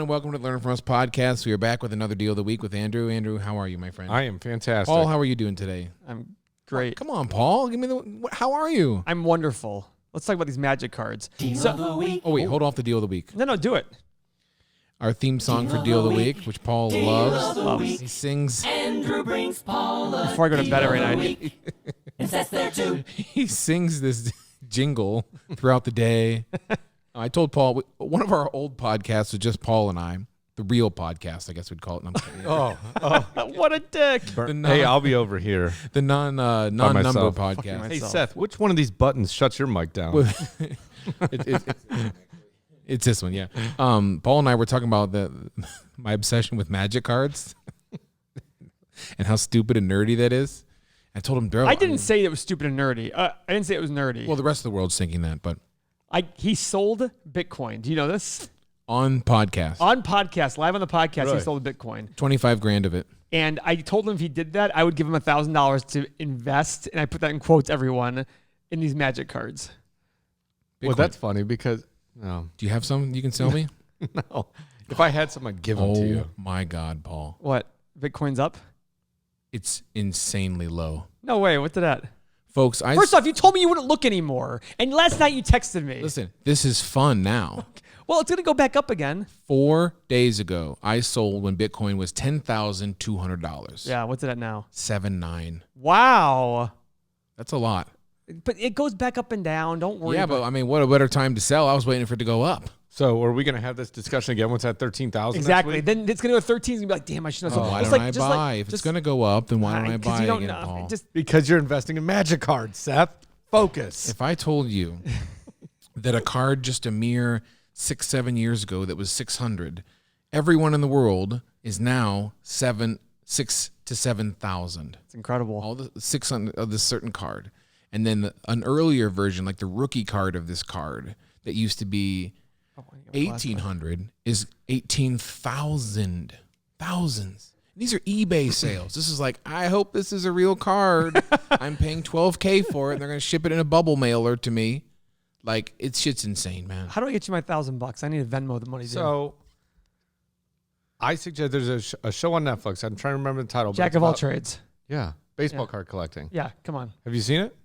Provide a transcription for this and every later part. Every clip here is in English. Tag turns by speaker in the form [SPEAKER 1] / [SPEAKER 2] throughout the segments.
[SPEAKER 1] and welcome to Learn From Us podcast. We are back with another deal of the week with Andrew. Andrew, how are you, my friend?
[SPEAKER 2] I am fantastic.
[SPEAKER 1] Paul, how are you doing today?
[SPEAKER 3] I'm great.
[SPEAKER 1] Oh, come on, Paul. Give me the. How are you?
[SPEAKER 3] I'm wonderful. Let's talk about these magic cards.
[SPEAKER 1] Deal of the week. Oh wait, hold off the deal of the week.
[SPEAKER 3] No, do it.
[SPEAKER 1] Our theme song for Deal of the Week, which Paul loves. He sings.
[SPEAKER 4] Andrew brings Paul
[SPEAKER 3] Before I go to bed every night.
[SPEAKER 4] And that's there too.
[SPEAKER 1] He sings this jingle throughout the day. I told Paul, one of our old podcasts was just Paul and I. The real podcast, I guess we'd call it.
[SPEAKER 3] What a dick.
[SPEAKER 2] Hey, I'll be over here.
[SPEAKER 1] The non-number podcast.
[SPEAKER 2] Hey, Seth, which one of these buttons shuts your mic down?
[SPEAKER 1] It's this one, yeah. Paul and I were talking about my obsession with magic cards and how stupid and nerdy that is. I told him,
[SPEAKER 3] I didn't say it was stupid and nerdy. I didn't say it was nerdy.
[SPEAKER 1] Well, the rest of the world's thinking that, but
[SPEAKER 3] he sold Bitcoin. Do you know this?
[SPEAKER 1] On podcast.
[SPEAKER 3] On podcast, live on the podcast,
[SPEAKER 2] Right.
[SPEAKER 3] He sold Bitcoin.
[SPEAKER 1] $25,000 of it.
[SPEAKER 3] And I told him if he did that, I would give him $1,000 to invest, and I put that in quotes, everyone, in these magic cards.
[SPEAKER 1] Bitcoin.
[SPEAKER 2] Well, that's funny because no,
[SPEAKER 1] Do you have some you can sell me?
[SPEAKER 2] no. If I had some, I'd give them to you.
[SPEAKER 1] Oh my God, Paul.
[SPEAKER 3] What? Bitcoin's up?
[SPEAKER 1] It's insanely low.
[SPEAKER 3] No way. What did that?
[SPEAKER 1] Folks,
[SPEAKER 3] First off, you told me you wouldn't look anymore. And last night you texted me.
[SPEAKER 1] listen, this is fun now.
[SPEAKER 3] Well, it's going to go back up again.
[SPEAKER 1] 4 days ago, I sold when Bitcoin was $10,200.
[SPEAKER 3] Yeah, what's it at now?
[SPEAKER 1] 7.9.
[SPEAKER 3] Wow.
[SPEAKER 1] That's a lot.
[SPEAKER 3] But it goes back up and down. Don't worry.
[SPEAKER 1] Yeah, but I mean, what a better time to sell. I was waiting for it to go up.
[SPEAKER 2] So, are we going to have this discussion again once at 13,000?
[SPEAKER 3] Exactly. Then it's going to go 13. It's going to be like, damn, I should have sold.
[SPEAKER 1] Why don't I buy? If it's going to go up, then why don't I buy again, Paul?
[SPEAKER 2] Because you're investing in magic cards, Seth. Focus.
[SPEAKER 1] If I told you that a card just a mere 6-7 years ago that was 600, everyone in the world is now 6,000 to 7,000.
[SPEAKER 3] It's incredible.
[SPEAKER 1] All the 600 of this certain card, and then an earlier version, like the rookie card of this card, that used to be 1,800 is 18,000. Thousands. These are eBay sales. This is like, I hope this is a real card. I'm paying $12,000 for it, and they're going to ship it in a bubble mailer to me. Like, shit's insane, man.
[SPEAKER 3] How do I get you my $1,000? I need to Venmo the money.
[SPEAKER 2] So, I suggest there's a show on Netflix. I'm trying to remember the title.
[SPEAKER 3] Jack of all trades.
[SPEAKER 2] Yeah, baseball card collecting.
[SPEAKER 3] Yeah, come on.
[SPEAKER 2] Have you seen it?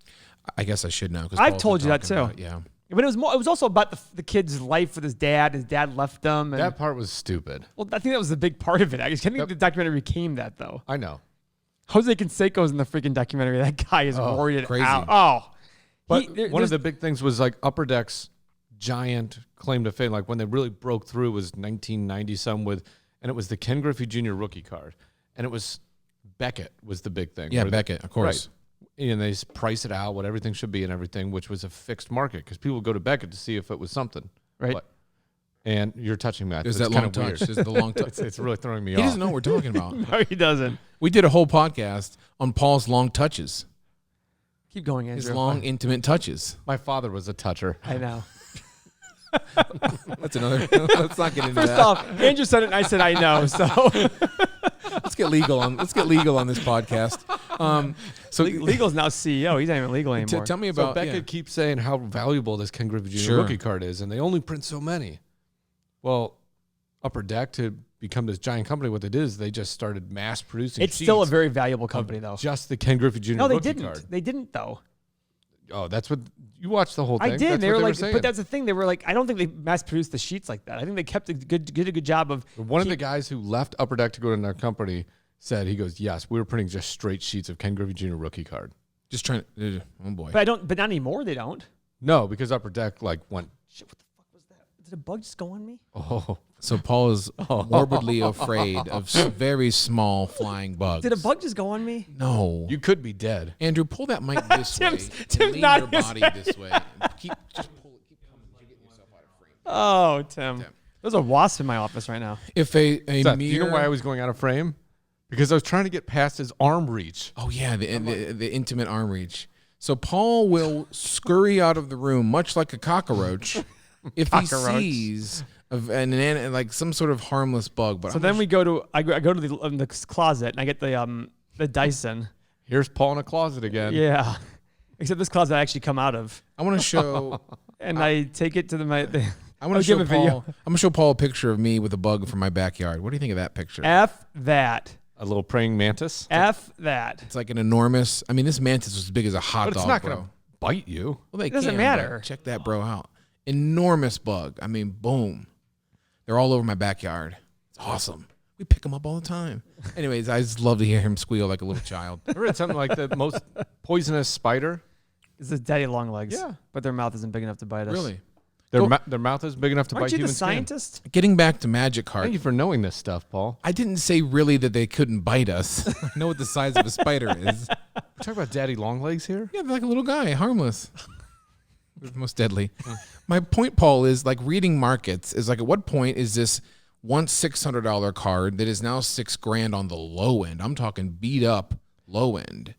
[SPEAKER 1] I guess I should know.
[SPEAKER 3] I've told you that too.
[SPEAKER 1] Yeah.
[SPEAKER 3] But it was also about the kid's life with his dad. His dad left him. And,
[SPEAKER 2] That part was stupid.
[SPEAKER 3] well, I think that was the big part of it. I think the documentary became that, though.
[SPEAKER 2] I know.
[SPEAKER 3] Jose Canseco's in the freaking documentary. That guy is roided
[SPEAKER 1] crazy.
[SPEAKER 3] out. Oh.
[SPEAKER 2] But one of the big things was like Upper Deck's giant claim to fame. Like when they really broke through was 1990 and it was the Ken Griffey Jr. rookie card, and it was Beckett was the big thing.
[SPEAKER 1] Yeah, Beckett, of course.
[SPEAKER 2] Right. And they price it out, what everything should be and everything, which was a fixed market because people go to Beckett to see if it was something.
[SPEAKER 3] Right.
[SPEAKER 2] And you're touching me.
[SPEAKER 1] There's that long touch. There's the long touch.
[SPEAKER 2] It's really throwing me off.
[SPEAKER 1] He doesn't know what we're talking about.
[SPEAKER 3] No, he doesn't.
[SPEAKER 1] We did a whole podcast on Paul's long touches.
[SPEAKER 3] Keep going, Andrew.
[SPEAKER 1] His long, intimate touches.
[SPEAKER 2] My father was a toucher.
[SPEAKER 3] I know.
[SPEAKER 1] That's another. Let's not get into
[SPEAKER 3] First
[SPEAKER 1] that.
[SPEAKER 3] off, Andrew said it and I said I know. So
[SPEAKER 1] Let's get legal on this podcast. So
[SPEAKER 3] legal's now CEO. He's not even legal anymore.
[SPEAKER 1] tell me
[SPEAKER 2] So
[SPEAKER 1] about
[SPEAKER 2] Beckett keeps saying how valuable this Ken Griffey Jr.
[SPEAKER 1] Sure.
[SPEAKER 2] rookie card is, and they only print so many. Well, Upper Deck, to become this giant company, what they did is they just started mass producing
[SPEAKER 3] It's
[SPEAKER 2] sheets
[SPEAKER 3] still a very valuable company, though.
[SPEAKER 2] just the Ken Griffey Jr.
[SPEAKER 3] No, they
[SPEAKER 2] rookie
[SPEAKER 3] didn't.
[SPEAKER 2] card.
[SPEAKER 3] They didn't, though.
[SPEAKER 2] Oh, that's what you watched the whole thing.
[SPEAKER 3] I did.
[SPEAKER 2] That's
[SPEAKER 3] They
[SPEAKER 2] what
[SPEAKER 3] were like,
[SPEAKER 2] saying.
[SPEAKER 3] but that's the thing. They were like, I don't think they mass produced the sheets like that. I think they kept a good job of.
[SPEAKER 2] One of the guys who left Upper Deck to go to their company said, he goes, yes, we were printing just straight sheets of Ken Griffey Jr. rookie card.
[SPEAKER 1] just trying. Oh boy.
[SPEAKER 3] But But not anymore. They don't.
[SPEAKER 2] No, because Upper Deck like went.
[SPEAKER 3] Shit! What the fuck was that? Did a bug just go on me?
[SPEAKER 2] Oh,
[SPEAKER 1] So Paul is morbidly afraid of very small flying bugs.
[SPEAKER 3] Did a bug just go on me?
[SPEAKER 1] No.
[SPEAKER 2] you could be dead.
[SPEAKER 1] Andrew, pull that mic this way.
[SPEAKER 3] Tim's
[SPEAKER 1] and lean
[SPEAKER 3] nodding
[SPEAKER 1] your
[SPEAKER 3] his
[SPEAKER 1] body
[SPEAKER 3] head.
[SPEAKER 1] this way. Just pull it. Keep coming. You're getting yourself out of frame.
[SPEAKER 3] Oh, Tim. There's a wasp in my office right now.
[SPEAKER 1] If a
[SPEAKER 2] Seth,
[SPEAKER 1] mere.
[SPEAKER 2] do you know why I was going out of frame? Because I was trying to get past his arm reach.
[SPEAKER 1] Oh yeah, the intimate arm reach. So Paul will scurry out of the room, much like a cockroach, if he sees like some sort of harmless bug. But
[SPEAKER 3] So then I go to the closet and I get the Dyson.
[SPEAKER 2] Here's Paul in a closet again.
[SPEAKER 3] Yeah. Except this closet I actually come out of.
[SPEAKER 1] I want to show.
[SPEAKER 3] And I take it to
[SPEAKER 1] I want to show Paul. I'm gonna show Paul a picture of me with a bug from my backyard. What do you think of that picture?
[SPEAKER 3] F that.
[SPEAKER 2] A little praying mantis.
[SPEAKER 3] F that.
[SPEAKER 1] It's like an enormous. I mean, this mantis was as big as a hot
[SPEAKER 2] But
[SPEAKER 1] dog.
[SPEAKER 2] it's not
[SPEAKER 1] bro.
[SPEAKER 2] going to bite you.
[SPEAKER 1] Well, they
[SPEAKER 3] It doesn't
[SPEAKER 1] can,
[SPEAKER 3] matter.
[SPEAKER 1] but check that bro out. Enormous bug. I mean, boom. They're all over my backyard. It's awesome. We pick them up all the time. Anyways, I just love to hear him squeal like a little child.
[SPEAKER 2] I read something like the most poisonous spider.
[SPEAKER 3] This is daddy long legs.
[SPEAKER 2] Yeah.
[SPEAKER 3] But their mouth isn't big enough to bite us.
[SPEAKER 1] Really?
[SPEAKER 2] Their mouth is big enough to
[SPEAKER 3] Aren't
[SPEAKER 2] bite
[SPEAKER 3] you the
[SPEAKER 2] human skin.
[SPEAKER 3] scientist?
[SPEAKER 1] Getting back to Magic
[SPEAKER 2] Thank
[SPEAKER 1] cards.
[SPEAKER 2] you for knowing this stuff, Paul.
[SPEAKER 1] I didn't say really that they couldn't bite us. I know what the size of a spider is.
[SPEAKER 2] We're talking about daddy long legs here?
[SPEAKER 1] Yeah, they're like a little guy, harmless. They're the most deadly. My point, Paul, is like reading markets is like at what point is this once $600 card that is now $6,000 on the low end? I'm talking beat up low end.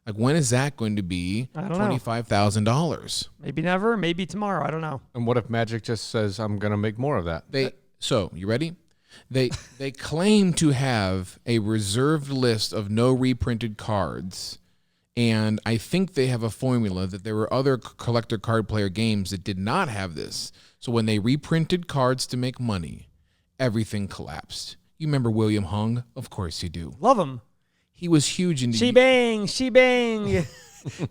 [SPEAKER 1] Like when is that going to be
[SPEAKER 3] I don't know.
[SPEAKER 1] $25,000?
[SPEAKER 3] Maybe never. Maybe tomorrow. I don't know.
[SPEAKER 2] And what if Magic just says, I'm going to make more of that?
[SPEAKER 1] So you ready? They claim to have a reserved list of no reprinted cards, and I think they have a formula that there were other collector card player games that did not have this. So when they reprinted cards to make money, everything collapsed. You remember William Hung? Of course you do.
[SPEAKER 3] Love him.
[SPEAKER 1] He was huge in the
[SPEAKER 3] She bang. She bang.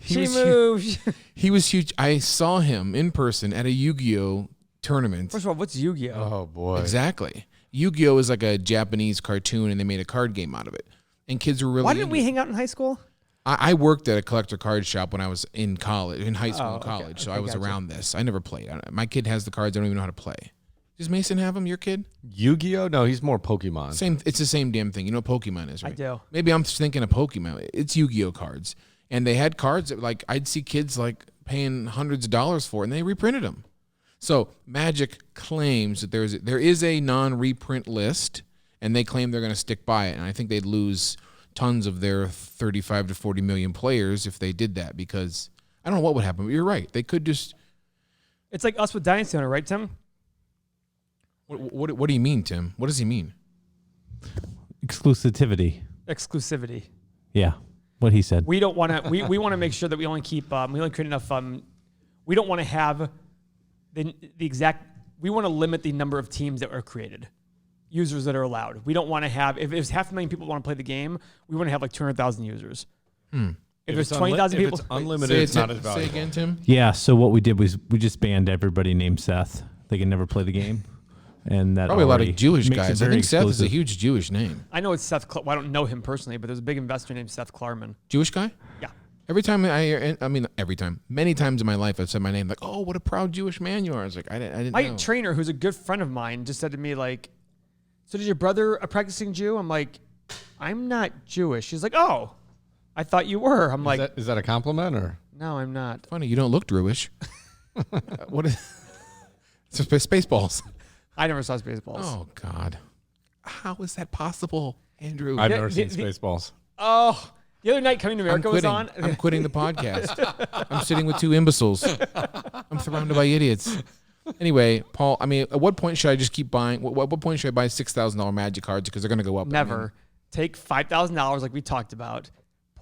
[SPEAKER 3] she
[SPEAKER 1] was
[SPEAKER 3] moves.
[SPEAKER 1] He was huge. I saw him in person at a Yu-Gi-Oh tournament.
[SPEAKER 3] First of all, what's Yu-Gi-Oh?
[SPEAKER 2] Oh, boy.
[SPEAKER 1] Exactly. Yu-Gi-Oh is like a Japanese cartoon, and they made a card game out of it. And kids were really
[SPEAKER 3] Why didn't
[SPEAKER 1] into
[SPEAKER 3] we
[SPEAKER 1] it.
[SPEAKER 3] hang out in high school?
[SPEAKER 1] I worked at a collector card shop when I was in college, in high school and
[SPEAKER 3] okay.
[SPEAKER 1] college, so
[SPEAKER 3] Okay,
[SPEAKER 1] I was
[SPEAKER 3] gotcha.
[SPEAKER 1] around this. I never played. My kid has the cards. I don't even know how to play. Does Mason have them? Your kid?
[SPEAKER 2] Yu-Gi-Oh? No, he's more Pokemon.
[SPEAKER 1] Same. It's the same damn thing. You know what Pokemon is, right?
[SPEAKER 3] I do.
[SPEAKER 1] Maybe I'm just thinking of Pokemon. It's Yu-Gi-Oh cards, and they had cards that like I'd see kids like paying hundreds of dollars for, and they reprinted them. So Magic claims that there is a non-reprint list, and they claim they're going to stick by it. And I think they'd lose tons of their 35 to 40 million players if they did that, because I don't know what would happen. But you're right. They could just.
[SPEAKER 3] It's like us with Dynasty Owner, right, Tim?
[SPEAKER 1] What do you mean, Tim? What does he mean?
[SPEAKER 5] Exclusivity.
[SPEAKER 3] Exclusivity.
[SPEAKER 5] Yeah, what he said.
[SPEAKER 3] We don't want to. We want to make sure that we only keep. We only create enough. We don't want to have the exact. We want to limit the number of teams that are created, users that are allowed. We don't want to have. If there's 500,000 people want to play the game, we want to have like 200,000 users. If there's 20,000 people,
[SPEAKER 2] If it's unlimited, it's not as
[SPEAKER 1] Say
[SPEAKER 2] valuable.
[SPEAKER 1] again, Tim.
[SPEAKER 5] Yeah, so what we did was we just banned everybody named Seth. They can never play the game. And that
[SPEAKER 1] Probably a lot
[SPEAKER 5] already
[SPEAKER 1] of Jewish
[SPEAKER 5] makes it
[SPEAKER 1] guys. I
[SPEAKER 5] very
[SPEAKER 1] think Seth is a
[SPEAKER 5] exclusive.
[SPEAKER 1] huge Jewish name.
[SPEAKER 3] I know it's Seth. Well, I don't know him personally, but there's a big investor named Seth Klarman.
[SPEAKER 1] Jewish guy?
[SPEAKER 3] Yeah.
[SPEAKER 1] Every time every time, many times in my life, I've said my name like, "Oh, what a proud Jewish man you are." I was like, I didn't
[SPEAKER 3] My
[SPEAKER 1] know.
[SPEAKER 3] trainer, who's a good friend of mine, just said to me like, "So, is your brother a practicing Jew?" I'm like, "I'm not Jewish." She's like, "Oh, I thought you were." I'm like,
[SPEAKER 2] Is that a compliment or?
[SPEAKER 3] "No, I'm not."
[SPEAKER 1] Funny, you don't look Jewish. What is? It's just Spaceballs.
[SPEAKER 3] I never saw Spaceballs.
[SPEAKER 1] Oh God, how is that possible, Andrew?
[SPEAKER 2] I've
[SPEAKER 3] Yeah,
[SPEAKER 2] never seen
[SPEAKER 3] the-
[SPEAKER 2] Spaceballs.
[SPEAKER 3] Oh, the other night Coming to
[SPEAKER 1] I'm
[SPEAKER 3] America was
[SPEAKER 1] quitting.
[SPEAKER 3] on.
[SPEAKER 1] I'm quitting the podcast. I'm sitting with two imbeciles. I'm surrounded by idiots. Anyway, Paul, I mean, at what point should I just keep buying? What point should I buy $6,000 Magic cards because they're going to go up?
[SPEAKER 3] Never. Take $5,000 like we talked about.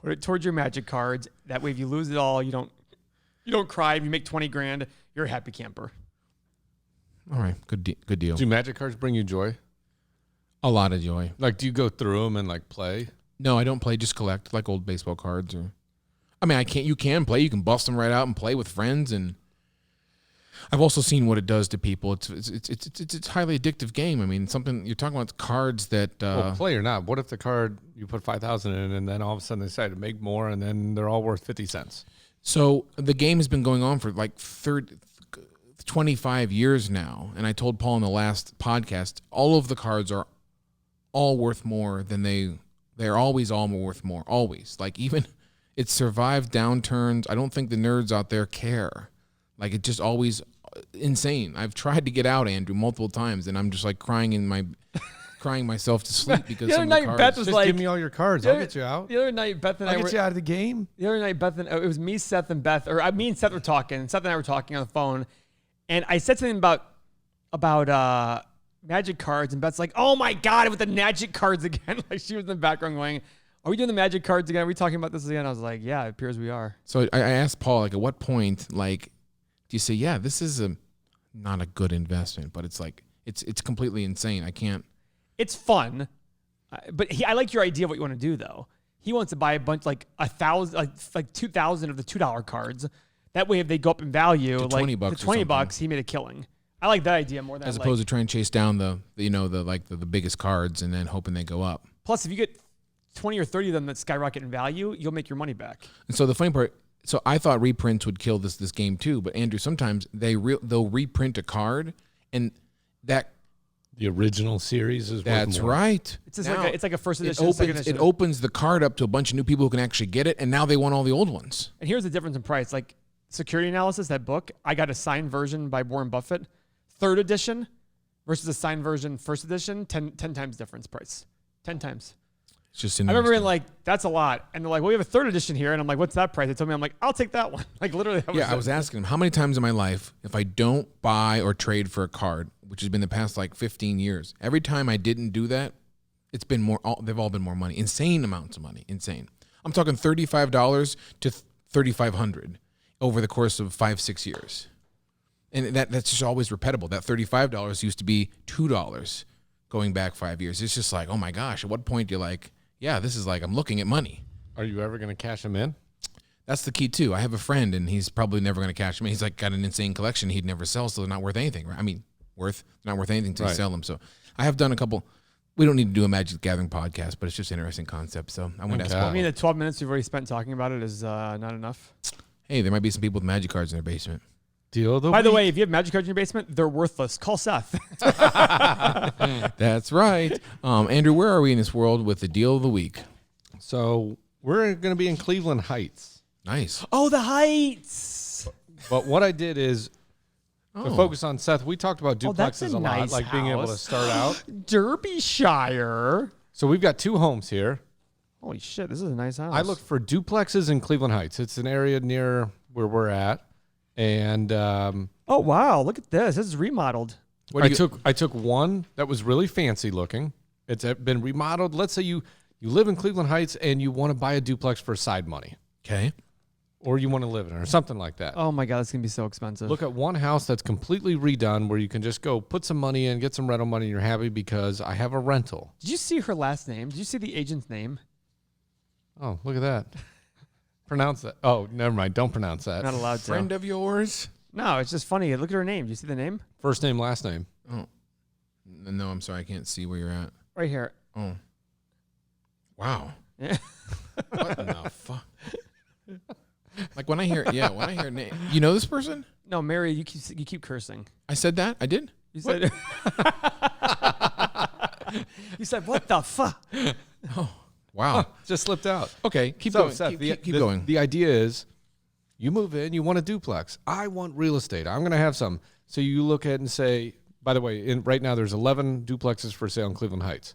[SPEAKER 3] Put it towards your Magic cards. That way, if you lose it all, you don't cry. If you make 20 grand, you're a happy camper.
[SPEAKER 1] All right, good deal.
[SPEAKER 2] Do Magic cards bring you joy?
[SPEAKER 1] A lot of joy.
[SPEAKER 2] Like, do you go through them and like play?
[SPEAKER 1] No, I don't play. Just collect like old baseball cards. Or, I mean, I can't. You can play. You can bust them right out and play with friends. And I've also seen what it does to people. It's a highly addictive game. I mean, something you're talking about cards that.
[SPEAKER 2] Well, play or not. What if the card you put 5,000 in, and then all of a sudden they decide to make more, and then they're all worth 50 cents?
[SPEAKER 1] So the game has been going on for like 25 years now. And I told Paul in the last podcast, all of the cards are all worth more than they're always all worth more. Always. Like even it's survived downturns. I don't think the nerds out there care. Like it just always insane. I've tried to get out, Andrew, multiple times, and I'm just like crying myself to sleep because
[SPEAKER 3] The other
[SPEAKER 1] some of the
[SPEAKER 3] night,
[SPEAKER 1] cards.
[SPEAKER 3] Beth was
[SPEAKER 2] Just
[SPEAKER 3] like,
[SPEAKER 2] give me all your cards. I'll get you out.
[SPEAKER 3] The other night, Beth and I
[SPEAKER 2] I'll
[SPEAKER 3] were.
[SPEAKER 2] get you out of the game.
[SPEAKER 3] The other night, Beth and it was me, Seth, and Beth, or me and Seth were talking. Seth and I were talking on the phone, and I said something about Magic cards, and Beth's like, "Oh my God, with the Magic cards again!" Like she was in the background going, "Are we doing the Magic cards again? Are we talking about this again?" I was like, "Yeah, it appears we are."
[SPEAKER 1] So I asked Paul, like, at what point, like, do you say, yeah, this is not a good investment. But it's like it's completely insane. I can't.
[SPEAKER 3] It's fun, but I like your idea of what you want to do though. He wants to buy a bunch, like 1,000, like 2,000 of the $2 cards. That way, if they go up in value,
[SPEAKER 1] To
[SPEAKER 3] like
[SPEAKER 1] $20
[SPEAKER 3] to $20, he made a killing. I like that idea more than
[SPEAKER 1] As opposed to trying to chase down the biggest cards and then hoping they go up.
[SPEAKER 3] Plus, if you get 20 or 30 of them that skyrocket in value, you'll make your money back.
[SPEAKER 1] And so the funny part, so I thought reprints would kill this game too, but Andrew, sometimes they'll reprint a card, and that
[SPEAKER 2] The original series is
[SPEAKER 1] that's
[SPEAKER 2] worth more.
[SPEAKER 1] right.
[SPEAKER 3] It's just
[SPEAKER 1] Now,
[SPEAKER 3] it's like a first edition, second edition.
[SPEAKER 1] It opens the card up to a bunch of new people who can actually get it, and now they want all the old ones.
[SPEAKER 3] And here's the difference in price. Like Security Analysis, that book, I got a signed version by Warren Buffett, 3rd edition versus a signed version, 1st edition, 10 times difference price. 10 times.
[SPEAKER 1] It's just
[SPEAKER 3] I remember being
[SPEAKER 1] interesting.
[SPEAKER 3] like, that's a lot. And they're like, well, we have a 3rd edition here. And I'm like, what's that price? They told me, I'm like, I'll take that one. Like literally.
[SPEAKER 1] I was asking him how many times in my life, if I don't buy or trade for a card, which has been the past like 15 years, every time I didn't do that, it's been more. They've all been more money, insane amounts of money, insane. I'm talking $35 to $3,500 over the course of 5-6 years, and that's just always repeatable. That $35 used to be $2 going back 5 years. It's just like, oh my gosh, at what point do you like, yeah, this is like I'm looking at money.
[SPEAKER 2] Are you ever going to cash them in?
[SPEAKER 1] That's the key too. I have a friend, and he's probably never going to cash them. He's like got an insane collection he'd never sell, so they're not worth anything. Right? I mean, not worth anything to
[SPEAKER 2] Right.
[SPEAKER 1] sell them. So I have done a couple. We don't need to do a Magic the Gathering podcast, but it's just an interesting concept. So I want to ask
[SPEAKER 2] Okay.
[SPEAKER 1] Paul.
[SPEAKER 3] I mean, the 12 minutes we've already spent talking about it is not enough.
[SPEAKER 1] Hey, there might be some people with Magic cards in their basement.
[SPEAKER 2] Deal of the
[SPEAKER 3] By the
[SPEAKER 2] week.
[SPEAKER 3] way, if you have Magic cards in your basement, they're worthless. Call Seth.
[SPEAKER 1] That's right. Andrew, where are we in this world with the deal of the week?
[SPEAKER 2] So we're going to be in Cleveland Heights.
[SPEAKER 1] Nice.
[SPEAKER 3] Oh, the Heights.
[SPEAKER 2] But what I did is to focus on Seth. We talked about
[SPEAKER 3] Oh, that's
[SPEAKER 2] duplexes
[SPEAKER 3] a
[SPEAKER 2] a lot,
[SPEAKER 3] nice
[SPEAKER 2] like being able to
[SPEAKER 3] house.
[SPEAKER 2] start out.
[SPEAKER 3] Derbyshire.
[SPEAKER 2] So we've got 2 homes here.
[SPEAKER 3] Holy shit, this is a nice house.
[SPEAKER 2] I looked for duplexes in Cleveland Heights. It's an area near where we're at. And
[SPEAKER 3] Oh, wow. Look at this. This is remodeled.
[SPEAKER 1] What do
[SPEAKER 2] I took one that was really fancy looking. It's been remodeled. Let's say you live in Cleveland Heights and you want to buy a duplex for side money,
[SPEAKER 1] Okay.
[SPEAKER 2] or you want to live in it or something like that.
[SPEAKER 3] Oh, my God. That's going to be so expensive.
[SPEAKER 2] Look at one house that's completely redone where you can just go put some money in, get some rental money, and you're happy because I have a rental.
[SPEAKER 3] Did you see her last name? Did you see the agent's name?
[SPEAKER 2] Oh, look at that. Pronounce that. Oh, never mind. Don't pronounce that.
[SPEAKER 3] Not allowed to.
[SPEAKER 1] Friend of yours?
[SPEAKER 3] No, it's just funny. Look at her name. Do you see the name?
[SPEAKER 2] First name, last name.
[SPEAKER 1] Oh. No, I'm sorry. I can't see where you're at.
[SPEAKER 3] Right here.
[SPEAKER 1] Oh. Wow.
[SPEAKER 3] Yeah.
[SPEAKER 1] What in the fuck? Like when I hear name, you know this person?
[SPEAKER 3] No, Mary, you keep cursing.
[SPEAKER 1] I said that? I did?
[SPEAKER 3] You said You said what the fuck?
[SPEAKER 1] Wow.
[SPEAKER 2] Just slipped out.
[SPEAKER 1] Okay, keep
[SPEAKER 2] So,
[SPEAKER 1] going.
[SPEAKER 2] Seth,
[SPEAKER 1] keep going.
[SPEAKER 2] The idea is you move in, you want a duplex. I want real estate. I'm going to have some. So you look at it and say, by the way, right now there's 11 duplexes for sale in Cleveland Heights.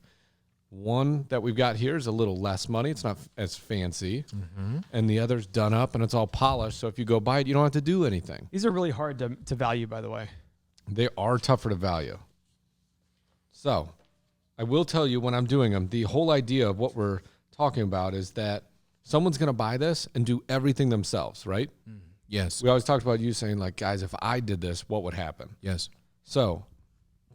[SPEAKER 2] One that we've got here is a little less money. It's not as fancy.
[SPEAKER 1] Mm-hmm.
[SPEAKER 2] And the other's done up and it's all polished. So if you go buy it, you don't have to do anything.
[SPEAKER 3] These are really hard to value, by the way.
[SPEAKER 2] They are tougher to value. So I will tell you when I'm doing them, the whole idea of what we're talking about is that someone's going to buy this and do everything themselves, right?
[SPEAKER 1] Yes.
[SPEAKER 2] We always talked about you saying, like, guys, if I did this, what would happen?
[SPEAKER 1] Yes.
[SPEAKER 2] So,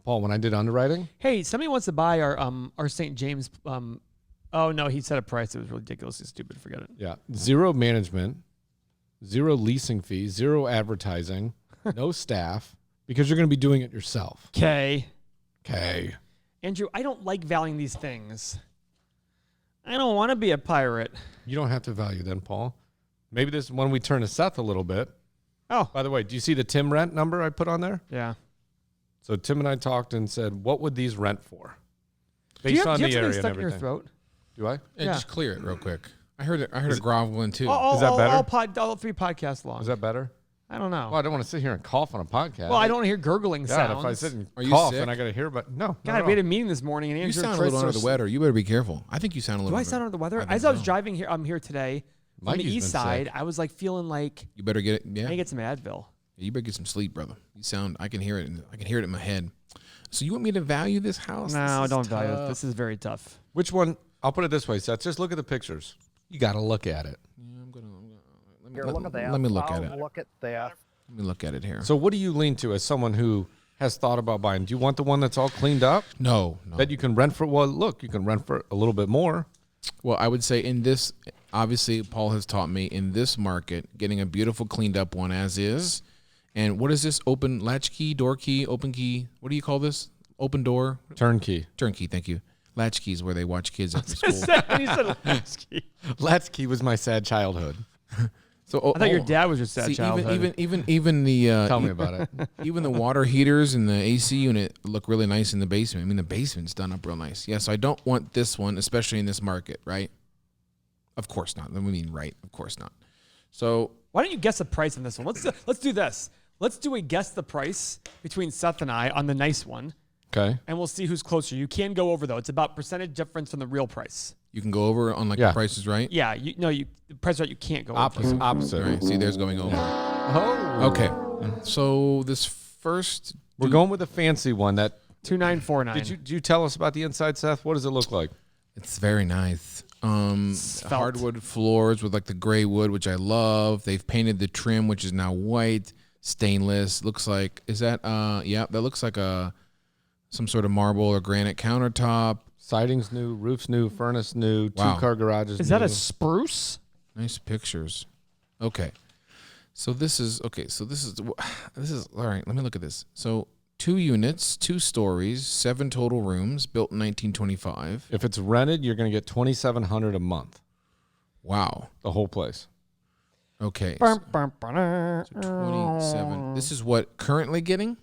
[SPEAKER 2] Paul, when I did underwriting,
[SPEAKER 3] Hey, somebody wants to buy our St. James. Oh no, he said a price that was ridiculously stupid. Forget it.
[SPEAKER 2] yeah, 0 management, 0 leasing fees, 0 advertising, no staff, because you're going to be doing it yourself.
[SPEAKER 3] Okay,
[SPEAKER 2] Okay.
[SPEAKER 3] Andrew, I don't like valuing these things. I don't want to be a pirate.
[SPEAKER 2] You don't have to value them, Paul. Maybe this is when we turn to Seth a little bit.
[SPEAKER 3] Oh,
[SPEAKER 2] By the way, do you see the Tim rent number I put on there?
[SPEAKER 3] yeah.
[SPEAKER 2] So Tim and I talked and said, what would these rent for?
[SPEAKER 3] Do you
[SPEAKER 2] Based
[SPEAKER 3] have,
[SPEAKER 2] on
[SPEAKER 3] do you
[SPEAKER 2] the
[SPEAKER 3] have
[SPEAKER 2] area
[SPEAKER 3] something
[SPEAKER 2] and
[SPEAKER 3] stuck in your
[SPEAKER 2] everything.
[SPEAKER 3] throat?
[SPEAKER 2] Do I?
[SPEAKER 1] Yeah,
[SPEAKER 3] Yeah.
[SPEAKER 1] just clear it real quick. I heard it groveling too.
[SPEAKER 2] Is that better?
[SPEAKER 3] All 3 podcasts long.
[SPEAKER 2] Is that better?
[SPEAKER 3] I don't know.
[SPEAKER 2] Well, I don't want to sit here and cough on a podcast.
[SPEAKER 3] Well, I don't want to hear gurgling
[SPEAKER 2] God,
[SPEAKER 3] sounds.
[SPEAKER 2] if I sit and
[SPEAKER 1] Are you
[SPEAKER 2] cough
[SPEAKER 1] sick?
[SPEAKER 2] and I got to hear, but no.
[SPEAKER 3] God, we had a meeting this morning, and
[SPEAKER 1] You
[SPEAKER 3] Andrew
[SPEAKER 1] sound
[SPEAKER 3] and
[SPEAKER 1] a
[SPEAKER 3] Chris
[SPEAKER 1] little
[SPEAKER 3] are
[SPEAKER 1] under the weather. You better be careful. I think you sound a little.
[SPEAKER 3] Do I sound under the weather?
[SPEAKER 1] I think
[SPEAKER 3] As I was
[SPEAKER 1] so.
[SPEAKER 3] driving here, I'm here today from
[SPEAKER 2] Mikey's
[SPEAKER 3] the east
[SPEAKER 2] been
[SPEAKER 3] side.
[SPEAKER 2] sick.
[SPEAKER 3] I was like feeling like
[SPEAKER 1] You better get it.
[SPEAKER 3] I
[SPEAKER 1] Yeah.
[SPEAKER 3] need to get some Advil.
[SPEAKER 1] You better get some sleep, brother. You sound. I can hear it. I can hear it in my head. So you want me to value this house?
[SPEAKER 3] No,
[SPEAKER 1] This is
[SPEAKER 3] don't value it.
[SPEAKER 1] tough.
[SPEAKER 3] This is very tough.
[SPEAKER 2] Which one? I'll put it this way, Seth. Just look at the pictures. You got to look at it.
[SPEAKER 1] Yeah, I'm gonna.
[SPEAKER 6] Here, look at that.
[SPEAKER 1] Let me look at
[SPEAKER 6] Oh,
[SPEAKER 1] it.
[SPEAKER 6] Look at that.
[SPEAKER 1] Let me look at it here.
[SPEAKER 2] So what do you lean to as someone who has thought about buying? Do you want the one that's all cleaned up
[SPEAKER 1] no.
[SPEAKER 2] that you can rent for? Well, look, you can rent for a little bit more.
[SPEAKER 1] Well, I would say in this, obviously, Paul has taught me in this market, getting a beautiful cleaned up one as is. And what is this? Open latchkey, door key, open key. What do you call this? Open door?
[SPEAKER 2] Turnkey.
[SPEAKER 1] Turnkey, thank you. Latchkey is where they watch kids after school.
[SPEAKER 3] You said latchkey.
[SPEAKER 2] Latchkey was my sad childhood.
[SPEAKER 1] So
[SPEAKER 3] I thought your dad was your sad childhood.
[SPEAKER 1] Even the
[SPEAKER 2] Tell me about it.
[SPEAKER 1] even the water heaters and the AC unit look really nice in the basement. I mean, the basement's done up real nice. Yeah, so I don't want this one, especially in this market, right? Of course not. I mean, right? Of course not. So
[SPEAKER 3] Why don't you guess the price on this one? Let's do this. Let's do a guess the price between Seth and I on the nice one,
[SPEAKER 2] Okay.
[SPEAKER 3] and we'll see who's closer. You can go over though. It's about percentage difference from the real price.
[SPEAKER 1] you can go over on like
[SPEAKER 2] Yeah.
[SPEAKER 1] the prices, right?
[SPEAKER 3] Yeah, the price right. You can't go over.
[SPEAKER 2] Opposite. Opposite.
[SPEAKER 1] All right. See, there's going over.
[SPEAKER 2] Oh.
[SPEAKER 1] Okay. So this first,
[SPEAKER 2] We're going with a fancy one. That
[SPEAKER 3] 2949.
[SPEAKER 2] did you tell us about the inside, Seth? What does it look like?
[SPEAKER 1] it's very nice.
[SPEAKER 3] Svelte.
[SPEAKER 1] Hardwood floors with like the gray wood, which I love. They've painted the trim, which is now white, stainless. Looks like that looks like some sort of marble or granite countertop.
[SPEAKER 2] Siding's new, roof's new, furnace new,
[SPEAKER 1] Wow.
[SPEAKER 2] 2-car garages.
[SPEAKER 3] Is
[SPEAKER 2] new.
[SPEAKER 3] that a spruce?
[SPEAKER 1] Nice pictures. Okay. So this is all right. Let me look at this. So 2 units, 2 stories, 7 total rooms, built in 1925.
[SPEAKER 2] If it's rented, you're going to get $2,700 a month.
[SPEAKER 1] Wow.
[SPEAKER 2] The whole place.
[SPEAKER 1] Okay.
[SPEAKER 3] Bum,
[SPEAKER 1] So,
[SPEAKER 3] bum, ba-da.
[SPEAKER 1] 27. This is what currently getting?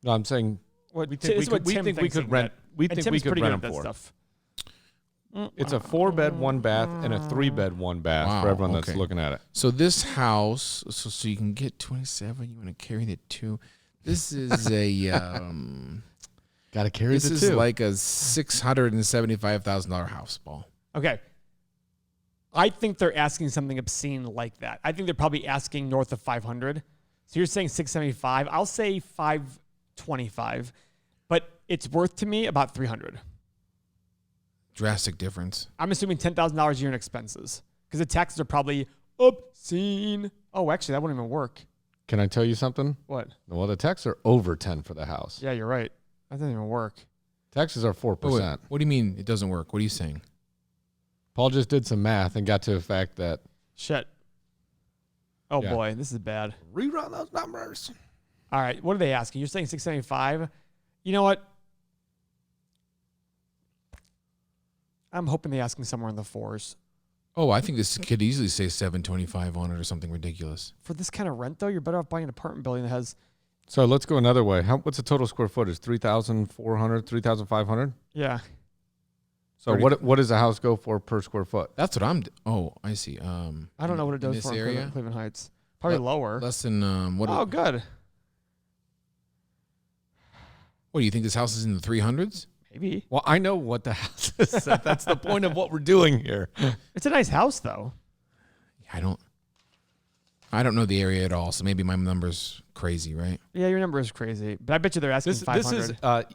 [SPEAKER 2] No, I'm saying
[SPEAKER 3] What,
[SPEAKER 2] we
[SPEAKER 3] this
[SPEAKER 2] think we
[SPEAKER 3] is what
[SPEAKER 2] could, we
[SPEAKER 3] Tim
[SPEAKER 2] think we
[SPEAKER 3] thinks he
[SPEAKER 2] could
[SPEAKER 3] can
[SPEAKER 2] rent.
[SPEAKER 3] get.
[SPEAKER 2] We
[SPEAKER 3] And
[SPEAKER 2] think we
[SPEAKER 3] Tim's
[SPEAKER 2] could
[SPEAKER 3] pretty
[SPEAKER 2] rent
[SPEAKER 3] good
[SPEAKER 2] them
[SPEAKER 3] at that
[SPEAKER 2] for.
[SPEAKER 3] stuff.
[SPEAKER 2] It's a 4-bed, 1 bath, and a 3-bed, 1 bath
[SPEAKER 1] Wow,
[SPEAKER 2] for everyone that's
[SPEAKER 1] okay.
[SPEAKER 2] looking at it.
[SPEAKER 1] So this house, so you can get 27. You want to carry the 2. This is a
[SPEAKER 2] Got to carry
[SPEAKER 1] this is like a $675,000 house, Paul.
[SPEAKER 3] Okay. I think they're asking something obscene like that. I think they're probably asking north of 500. So you're saying 675. I'll say 525, but it's worth to me about 300.
[SPEAKER 1] Drastic difference.
[SPEAKER 3] I'm assuming $10,000 a year in expenses because the taxes are probably obscene. Oh, actually, that wouldn't even work.
[SPEAKER 2] Can I tell you something?
[SPEAKER 3] What?
[SPEAKER 2] Well, the taxes are over 10 for the house.
[SPEAKER 3] Yeah, you're right. That doesn't even work.
[SPEAKER 2] Taxes are 4%.
[SPEAKER 1] Wait, what do you mean it doesn't work? What are you saying?
[SPEAKER 2] Paul just did some math and got to the fact that
[SPEAKER 3] Shit. Oh,
[SPEAKER 2] Yeah.
[SPEAKER 3] boy. This is bad.
[SPEAKER 2] rerun those numbers.
[SPEAKER 3] All right. What are they asking? You're saying 675. You know what? I'm hoping they're asking somewhere in the 4s.
[SPEAKER 1] Oh, I think this could easily say 725 on it or something ridiculous.
[SPEAKER 3] For this kind of rent, though, you're better off buying an apartment building that has,
[SPEAKER 2] So let's go another way. What's the total square footage? 3,400, 3,500?
[SPEAKER 3] yeah.
[SPEAKER 2] So
[SPEAKER 1] 30.
[SPEAKER 2] what does a house go for per square foot?
[SPEAKER 1] That's what I'm. Oh, I see.
[SPEAKER 3] I don't know what it does
[SPEAKER 1] in
[SPEAKER 3] for
[SPEAKER 1] this
[SPEAKER 3] in
[SPEAKER 1] area.
[SPEAKER 3] Cleveland Heights. Probably lower.
[SPEAKER 1] Less than what?
[SPEAKER 3] Oh, good.
[SPEAKER 1] What do you think? This house is in the 300s?
[SPEAKER 3] Maybe.
[SPEAKER 2] Well, I know what the house is. That's the point of what we're doing here.
[SPEAKER 3] It's a nice house, though.
[SPEAKER 1] I don't know the area at all, so maybe my number's crazy, right?
[SPEAKER 3] Yeah, your number is crazy. But I bet you they're asking
[SPEAKER 2] This
[SPEAKER 3] 500.
[SPEAKER 2] is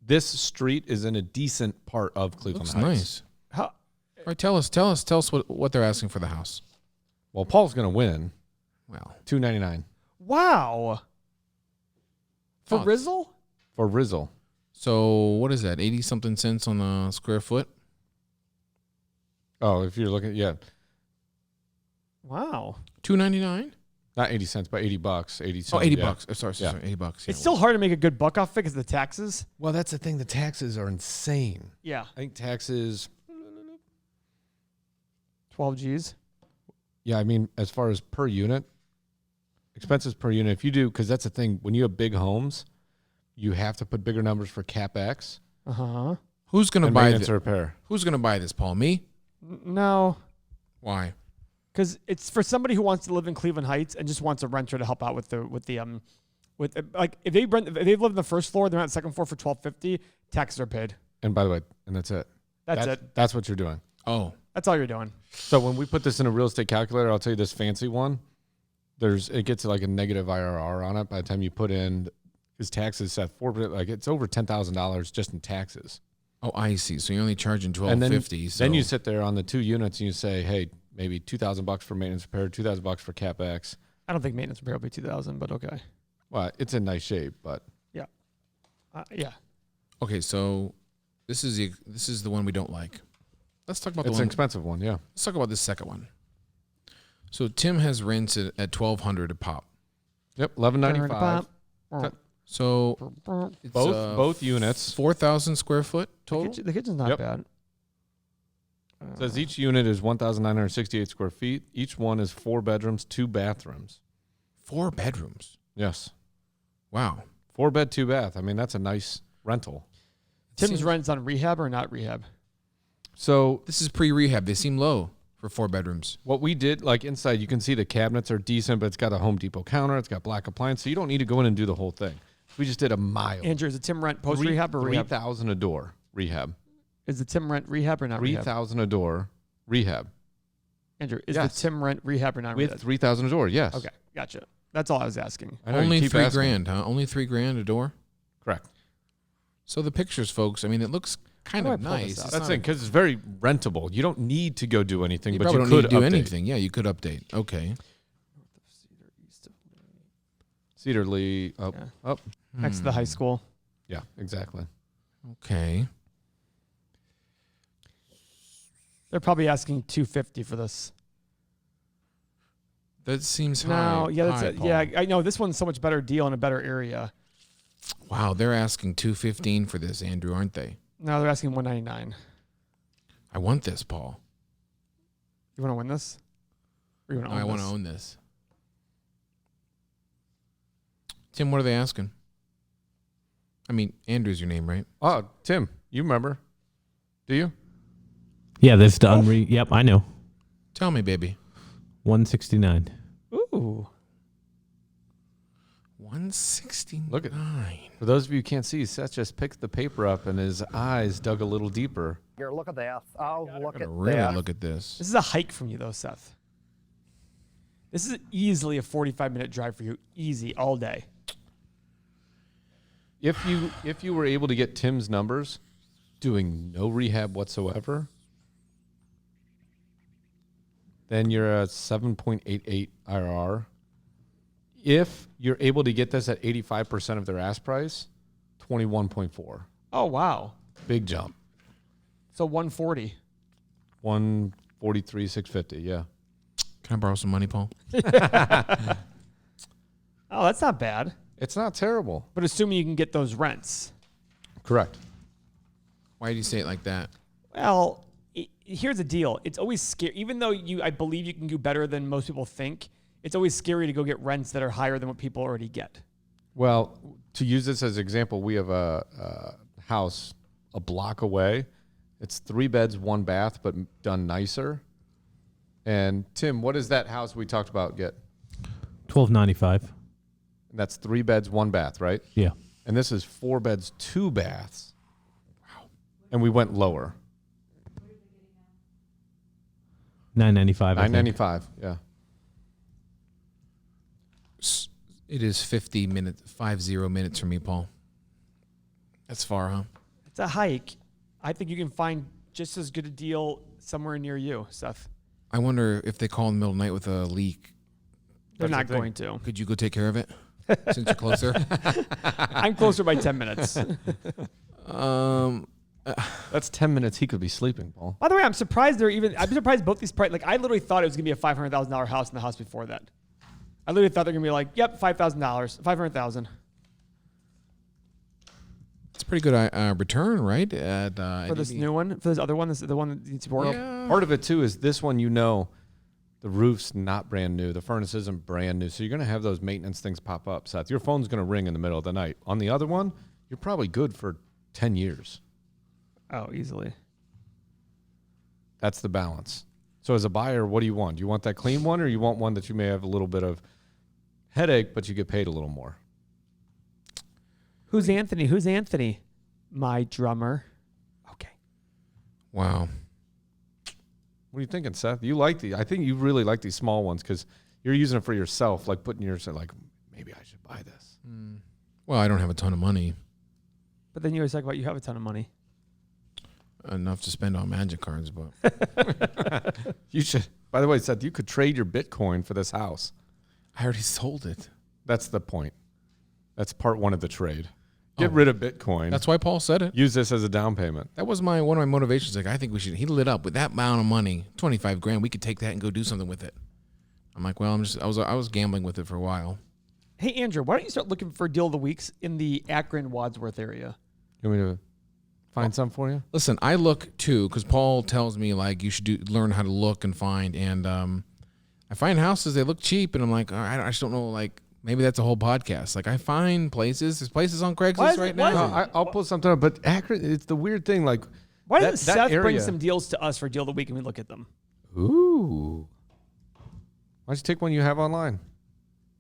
[SPEAKER 2] this street is in a decent part of Cleveland
[SPEAKER 1] Looks
[SPEAKER 2] Heights.
[SPEAKER 1] nice.
[SPEAKER 3] How,
[SPEAKER 1] All right, tell us what they're asking for the house.
[SPEAKER 2] Well, Paul's going to win.
[SPEAKER 1] Well,
[SPEAKER 2] $299
[SPEAKER 3] wow. For
[SPEAKER 1] Oh.
[SPEAKER 3] Rizzle?
[SPEAKER 2] for Rizzle.
[SPEAKER 1] so what is that? 80 something cents on a square foot?
[SPEAKER 2] Oh, if you're looking, yeah,
[SPEAKER 3] Wow.
[SPEAKER 1] $299?
[SPEAKER 2] not 80 cents, but $80. 80 cents.
[SPEAKER 1] Oh, 80
[SPEAKER 2] yeah.
[SPEAKER 1] bucks. Oh, sorry,
[SPEAKER 2] Yeah.
[SPEAKER 1] 80 bucks.
[SPEAKER 3] It's
[SPEAKER 1] Yeah,
[SPEAKER 3] still hard to make a good buck off it because of the taxes.
[SPEAKER 2] Well, that's the thing. The taxes are insane.
[SPEAKER 3] Yeah.
[SPEAKER 2] I think taxes.
[SPEAKER 3] 12 G's.
[SPEAKER 2] Yeah, I mean, as far as per unit, expenses per unit, if you do, because that's the thing, when you have big homes, you have to put bigger numbers for CapEx
[SPEAKER 3] Uh-huh.
[SPEAKER 1] Who's gonna
[SPEAKER 2] and
[SPEAKER 1] buy
[SPEAKER 2] maintenance
[SPEAKER 1] this?
[SPEAKER 2] and repair.
[SPEAKER 1] Who's gonna buy this, Paul? Me?
[SPEAKER 3] No.
[SPEAKER 1] Why?
[SPEAKER 3] Because it's for somebody who wants to live in Cleveland Heights and just wants a renter to help out with like if they live in the first floor, they're on the second floor for $1,250. Taxes are paid.
[SPEAKER 2] And by the way, and that's it.
[SPEAKER 3] That's it.
[SPEAKER 2] That's what you're doing.
[SPEAKER 1] Oh,
[SPEAKER 3] That's all you're doing.
[SPEAKER 2] So when we put this in a real estate calculator, I'll tell you this fancy one, it gets like a negative IRR on it by the time you put in his taxes at 4%, like it's over $10,000 just in taxes.
[SPEAKER 1] oh, I see. So you're only charging
[SPEAKER 2] And then,
[SPEAKER 1] $1,250. So
[SPEAKER 2] then you sit there on the 2 units and you say, hey, maybe $2,000 for maintenance repair, $2,000 for CapEx,
[SPEAKER 3] I don't think maintenance repair will be 2,000, but okay.
[SPEAKER 2] Well, it's in nice shape, but
[SPEAKER 3] Yeah.
[SPEAKER 1] Okay, so this is the one we don't like. Let's talk about
[SPEAKER 2] it's
[SPEAKER 1] the
[SPEAKER 2] an
[SPEAKER 1] one.
[SPEAKER 2] expensive one. Yeah.
[SPEAKER 1] Let's talk about this second one. So Tim has rents at $1,200 a pop.
[SPEAKER 2] Yep. $11.95.
[SPEAKER 1] So it's,
[SPEAKER 2] Both units.
[SPEAKER 1] 4,000 square foot total.
[SPEAKER 3] The kitchen's not
[SPEAKER 2] Yep.
[SPEAKER 3] bad.
[SPEAKER 2] Says each unit is 1,968 square feet. Each one is 4 bedrooms, 2 bathrooms.
[SPEAKER 1] 4 bedrooms.
[SPEAKER 2] Yes.
[SPEAKER 1] Wow.
[SPEAKER 2] 4 bed, 2 bath. I mean, that's a nice rental.
[SPEAKER 3] Tim's rent's on rehab or not rehab?
[SPEAKER 2] So
[SPEAKER 1] This is pre-rehab. They seem low for 4 bedrooms.
[SPEAKER 2] what we did, like inside, you can see the cabinets are decent, but it's got a Home Depot counter. It's got black appliance, so you don't need to go in and do the whole thing. We just did a mild.
[SPEAKER 3] Andrew, is the Tim rent post rehab or rehab?
[SPEAKER 2] 3,000 a door rehab.
[SPEAKER 3] Is the Tim rent rehab or not rehab?
[SPEAKER 2] 3,000 a door rehab.
[SPEAKER 3] Andrew, is
[SPEAKER 2] Yes.
[SPEAKER 3] the Tim rent rehab or not
[SPEAKER 2] We
[SPEAKER 3] rehab?
[SPEAKER 2] had 3,000 a door. Yes.
[SPEAKER 3] Okay, gotcha. That's all I was asking.
[SPEAKER 2] I know, you
[SPEAKER 1] Only
[SPEAKER 2] keep
[SPEAKER 1] $3
[SPEAKER 2] asking.
[SPEAKER 1] grand, huh? Only $3 a door.
[SPEAKER 2] Correct.
[SPEAKER 1] So the pictures, folks. I mean, it looks kind
[SPEAKER 3] How
[SPEAKER 1] of
[SPEAKER 3] do I pull this
[SPEAKER 1] nice.
[SPEAKER 3] out?
[SPEAKER 1] It's
[SPEAKER 2] That's
[SPEAKER 1] not
[SPEAKER 2] it, because it's very rentable. You don't need to go do anything,
[SPEAKER 1] You
[SPEAKER 2] but
[SPEAKER 1] probably
[SPEAKER 2] you
[SPEAKER 1] don't need
[SPEAKER 2] could
[SPEAKER 1] to do
[SPEAKER 2] update.
[SPEAKER 1] anything. Yeah, you could update. Okay.
[SPEAKER 2] Cedar Lee. Up.
[SPEAKER 3] Yeah.
[SPEAKER 2] Up.
[SPEAKER 3] Next to the high school.
[SPEAKER 2] Yeah, exactly.
[SPEAKER 1] Okay.
[SPEAKER 3] They're probably asking $250 for this.
[SPEAKER 1] That seems
[SPEAKER 3] No,
[SPEAKER 1] high.
[SPEAKER 3] yeah, that's
[SPEAKER 1] high,
[SPEAKER 3] it.
[SPEAKER 1] Paul.
[SPEAKER 3] Yeah, I know this one's so much better deal in a better area.
[SPEAKER 1] Wow, they're asking $215 for this, Andrew, aren't they?
[SPEAKER 3] No, they're asking $199.
[SPEAKER 1] I want this, Paul.
[SPEAKER 3] You want to win this? Or you want to
[SPEAKER 1] I
[SPEAKER 3] own
[SPEAKER 1] want
[SPEAKER 3] this?
[SPEAKER 1] to own this. Tim, what are they asking? I mean, Andrew's your name, right?
[SPEAKER 2] Oh, Tim, you remember? Do you?
[SPEAKER 5] Yeah, there's the Yep, I know.
[SPEAKER 1] Tell me, baby.
[SPEAKER 5] 169.
[SPEAKER 3] Ooh.
[SPEAKER 1] 169.
[SPEAKER 2] Look at- For those of you who can't see, Seth just picked the paper up and his eyes dug a little deeper.
[SPEAKER 6] Here, look at that. Oh, look at
[SPEAKER 1] Really
[SPEAKER 6] that.
[SPEAKER 1] look at this.
[SPEAKER 3] This is a hike from you, though, Seth. This is easily a 45-minute drive for you. Easy, all day.
[SPEAKER 2] If you were able to get Tim's numbers, doing no rehab whatsoever, then you're at 7.88 IRR. If you're able to get this at 85% of their ask price, 21.4.
[SPEAKER 3] Oh, wow.
[SPEAKER 2] Big jump.
[SPEAKER 3] So 140.
[SPEAKER 2] 143,650. Yeah.
[SPEAKER 1] Can I borrow some money, Paul?
[SPEAKER 3] Oh, that's not bad.
[SPEAKER 2] It's not terrible.
[SPEAKER 3] But assuming you can get those rents.
[SPEAKER 2] Correct.
[SPEAKER 1] Why do you say it like that?
[SPEAKER 3] Well, here's the deal. It's always scary. Even though I believe you can do better than most people think, it's always scary to go get rents that are higher than what people already get.
[SPEAKER 2] Well, to use this as an example, we have a house a block away. It's 3 beds, 1 bath, but done nicer. And Tim, what does that house we talked about get?
[SPEAKER 5] $1,295.
[SPEAKER 2] And that's 3 beds, 1 bath, right?
[SPEAKER 5] Yeah.
[SPEAKER 2] And this is 4 beds, 2 baths. Wow. And we went lower.
[SPEAKER 5] $995.
[SPEAKER 2] $995. Yeah.
[SPEAKER 1] It is 50 minutes from me, Paul. That's far, huh?
[SPEAKER 3] It's a hike. I think you can find just as good a deal somewhere near you, Seth.
[SPEAKER 1] I wonder if they call in the middle of the night with a leak.
[SPEAKER 3] They're
[SPEAKER 2] That's
[SPEAKER 3] not
[SPEAKER 2] the thing.
[SPEAKER 3] going to.
[SPEAKER 1] Could you go take care of it since you're closer?
[SPEAKER 3] I'm closer by 10 minutes.
[SPEAKER 2] That's 10 minutes he could be sleeping, Paul.
[SPEAKER 3] By the way, I'm surprised I'm surprised both these prices. Like, I literally thought it was going to be a $500,000 house in the house before that. I literally thought they're going to be like, yep, $5,000, $500,000.
[SPEAKER 1] It's a pretty good return, right?
[SPEAKER 3] For this new one, for this other one, the one that needs work.
[SPEAKER 1] Yeah.
[SPEAKER 2] Part of it, too, is this one, the roof's not brand new. The furnace isn't brand new. So you're going to have those maintenance things pop up, Seth. Your phone's going to ring in the middle of the night. On the other one, you're probably good for 10 years.
[SPEAKER 3] Oh, easily.
[SPEAKER 2] That's the balance. So as a buyer, what do you want? Do you want that clean one, or you want one that you may have a little bit of headache, but you get paid a little more?
[SPEAKER 3] Who's Anthony? Who's Anthony? My drummer. Okay.
[SPEAKER 1] Wow.
[SPEAKER 2] What are you thinking, Seth? I think you really like these small ones because you're using it for yourself, like putting yourself, like, maybe I should buy this.
[SPEAKER 1] Well, I don't have a ton of money.
[SPEAKER 3] But then you always talk about you have a ton of money.
[SPEAKER 1] Enough to spend on magic cards, but
[SPEAKER 2] You should. By the way, Seth, you could trade your Bitcoin for this house.
[SPEAKER 1] I already sold it.
[SPEAKER 2] That's the point. That's part one of the trade. Get rid of Bitcoin.
[SPEAKER 1] That's why Paul said it.
[SPEAKER 2] Use this as a down payment.
[SPEAKER 1] That was one of my motivations. Like, I think we should. He lit up with that amount of money, $25,000. We could take that and go do something with it. I'm like, well, I was gambling with it for a while.
[SPEAKER 3] Hey, Andrew, why don't you start looking for deal of the weeks in the Akron Wadsworth area?
[SPEAKER 2] You want me to find some for you?
[SPEAKER 1] Listen, I look too because Paul tells me like you should learn how to look and find, and I find houses, they look cheap, and I'm like, all right, I just don't know, like maybe that's a whole podcast. Like I find places, there's places on Craigslist right now.
[SPEAKER 2] I'll pull something up, but Akron, it's the weird thing. Like,
[SPEAKER 3] why doesn't Seth bring some deals to us for deal of the week and we look at them?
[SPEAKER 2] Ooh. Why don't you take one you have online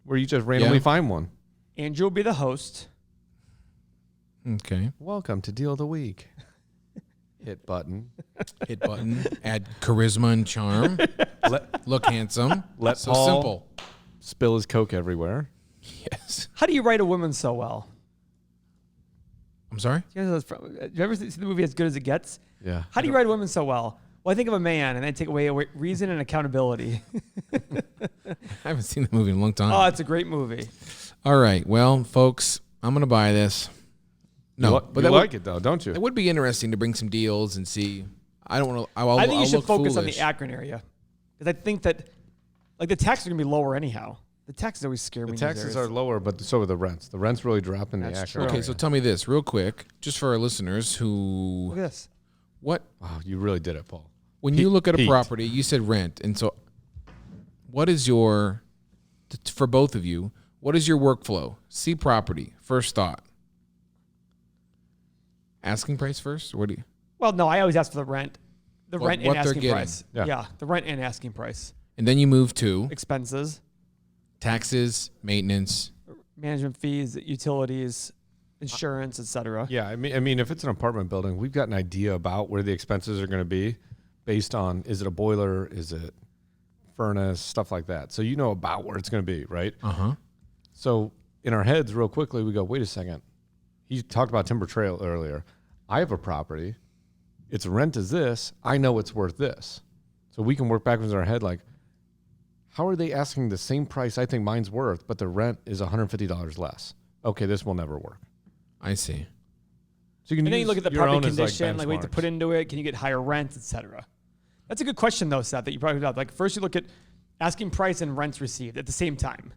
[SPEAKER 2] where you just randomly find one?
[SPEAKER 3] Andrew will be the host.
[SPEAKER 1] Okay.
[SPEAKER 2] Welcome to Deal of the Week. Hit button.
[SPEAKER 1] Hit button. Add charisma and charm. Look handsome.
[SPEAKER 2] Let
[SPEAKER 1] so
[SPEAKER 2] Paul
[SPEAKER 1] simple.
[SPEAKER 2] Spill his Coke everywhere.
[SPEAKER 1] Yes.
[SPEAKER 3] How do you write a woman so well?
[SPEAKER 1] I'm sorry?
[SPEAKER 3] Do you ever see the movie As Good as It Gets?
[SPEAKER 2] Yeah.
[SPEAKER 3] How do you write a woman so well? Well, I think of a man, and then take away reason and accountability.
[SPEAKER 1] I haven't seen the movie in a long time.
[SPEAKER 3] Oh, it's a great movie.
[SPEAKER 1] All right. Well, folks, I'm going to buy this. No,
[SPEAKER 2] but you like it, though, don't you?
[SPEAKER 1] It would be interesting to bring some deals and see. I don't want to.
[SPEAKER 3] I think you should focus on
[SPEAKER 1] foolish.
[SPEAKER 3] the Akron area. Because I think that like the taxes are going to be lower anyhow. The taxes always scare me.
[SPEAKER 2] The taxes are lower, but so are the rents. The rents really drop in the Akron
[SPEAKER 3] true.
[SPEAKER 1] Okay,
[SPEAKER 2] area.
[SPEAKER 1] so tell me this real quick, just for our listeners who.
[SPEAKER 3] Look at this.
[SPEAKER 1] What?
[SPEAKER 2] Wow, you really did it, Paul.
[SPEAKER 1] When you look at a
[SPEAKER 2] Pete.
[SPEAKER 1] property, you said rent. And so what is your, for both of you, what is your workflow? See property, first thought. Asking price first? Or what do you?
[SPEAKER 3] Well, no, I always ask for the rent. The
[SPEAKER 1] What-
[SPEAKER 3] rent and
[SPEAKER 1] what they're
[SPEAKER 3] asking
[SPEAKER 1] getting.
[SPEAKER 3] price.
[SPEAKER 2] Yeah.
[SPEAKER 3] Yeah, the rent and asking price.
[SPEAKER 1] And then you move to
[SPEAKER 3] Expenses,
[SPEAKER 1] taxes, maintenance.
[SPEAKER 3] management fees, utilities, insurance, etc.
[SPEAKER 2] Yeah, I mean, if it's an apartment building, we've got an idea about where the expenses are going to be based on, is it a boiler, is it furnace, stuff like that. So you know about where it's going to be, right?
[SPEAKER 1] Uh-huh.
[SPEAKER 2] So in our heads, real quickly, we go, wait a second. He talked about Timber Trail earlier. I have a property. Its rent is this. I know it's worth this. So we can work backwards in our head like, how are they asking the same price I think mine's worth, but the rent is $150 less? Okay, this will never work.
[SPEAKER 1] I see.
[SPEAKER 2] So you can
[SPEAKER 3] And then you
[SPEAKER 2] use
[SPEAKER 3] look at the
[SPEAKER 2] your
[SPEAKER 3] property
[SPEAKER 2] own as,
[SPEAKER 3] condition, like what you have to
[SPEAKER 2] benchmarks.
[SPEAKER 3] put into it. Can you get higher rent, etc. That's a good question, though, Seth, that you probably have. Like, first you look at asking price and rents received at the same time.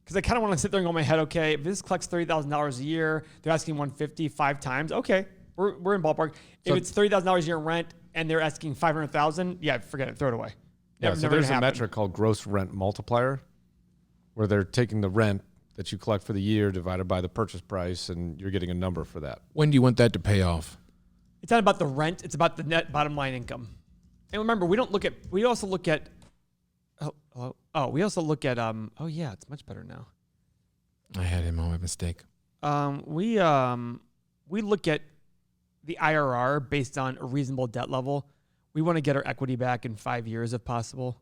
[SPEAKER 3] Because I kind of want to sit there and go in my head, okay, if this collects $30,000 a year, they're asking $150 5 times. Okay, we're in ballpark.
[SPEAKER 2] So
[SPEAKER 3] if it's $30,000 a year in rent and they're asking $500,000, yeah, forget it, throw it away.
[SPEAKER 2] Yeah, so there's a metric called gross rent multiplier where they're taking the rent that you collect for the year divided by the purchase price, and you're getting a number for that.
[SPEAKER 1] When do you want that to pay off?
[SPEAKER 3] It's not about the rent; it's about the net bottom line income. And remember, we also look at. We also look at. Oh yeah, it's much better now.
[SPEAKER 1] I had him on my mistake.
[SPEAKER 3] We look at the IRR based on a reasonable debt level. We want to get our equity back in 5 years if possible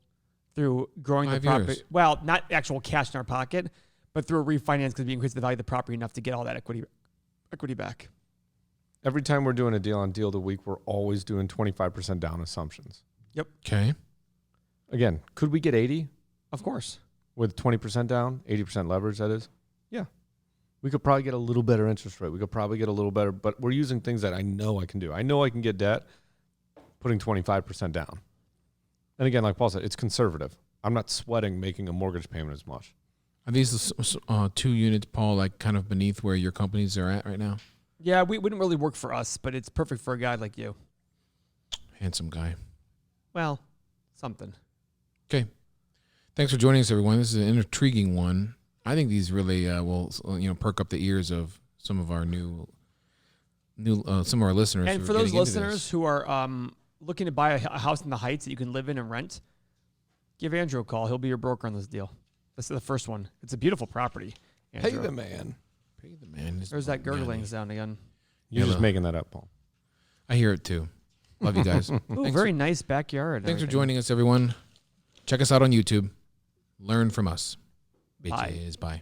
[SPEAKER 3] through growing
[SPEAKER 1] 5
[SPEAKER 3] the property.
[SPEAKER 1] years.
[SPEAKER 3] Well, not actual cash in our pocket, but through a refinance because we increase the value of the property enough to get all that equity back.
[SPEAKER 2] Every time we're doing a deal on Deal of the Week, we're always doing 25% down assumptions.
[SPEAKER 1] Okay.
[SPEAKER 2] Again, could we get 80
[SPEAKER 3] Of course.
[SPEAKER 2] with 20% down, 80% leverage, that is? Yeah. We could probably get a little better interest rate. We could probably get a little better, but we're using things that I know I can do. I know I can get debt, putting 25% down. And again, like Paul said, it's conservative. I'm not sweating making a mortgage payment as much.
[SPEAKER 1] Are these 2 units, Paul, like kind of beneath where your companies are at right now?
[SPEAKER 3] Yeah, we wouldn't really work for us, but it's perfect for a guy like you.
[SPEAKER 1] Handsome guy.
[SPEAKER 3] Well, something.
[SPEAKER 1] Okay. Thanks for joining us, everyone. This is an intriguing one. I think these really will, perk up the ears of some of our some of our listeners.
[SPEAKER 3] And
[SPEAKER 1] who
[SPEAKER 3] for
[SPEAKER 1] are
[SPEAKER 3] those
[SPEAKER 1] getting into
[SPEAKER 3] listeners
[SPEAKER 1] this.
[SPEAKER 3] who are looking to buy a house in the Heights that you can live in and rent, give Andrew a call. He'll be your broker on this deal. This is the first one. It's a beautiful property.
[SPEAKER 2] Pay
[SPEAKER 3] Andrew.
[SPEAKER 2] the man.
[SPEAKER 1] Pay the man.
[SPEAKER 3] There's that gurgling sound again.
[SPEAKER 2] You're just
[SPEAKER 1] Hello.
[SPEAKER 2] making that up, Paul.
[SPEAKER 1] I hear it too. Love you guys.
[SPEAKER 3] Ooh, very nice backyard.
[SPEAKER 1] Thanks for joining us, everyone. Check us out on YouTube. Learn from us.
[SPEAKER 3] Bye.
[SPEAKER 1] Bitches. Bye.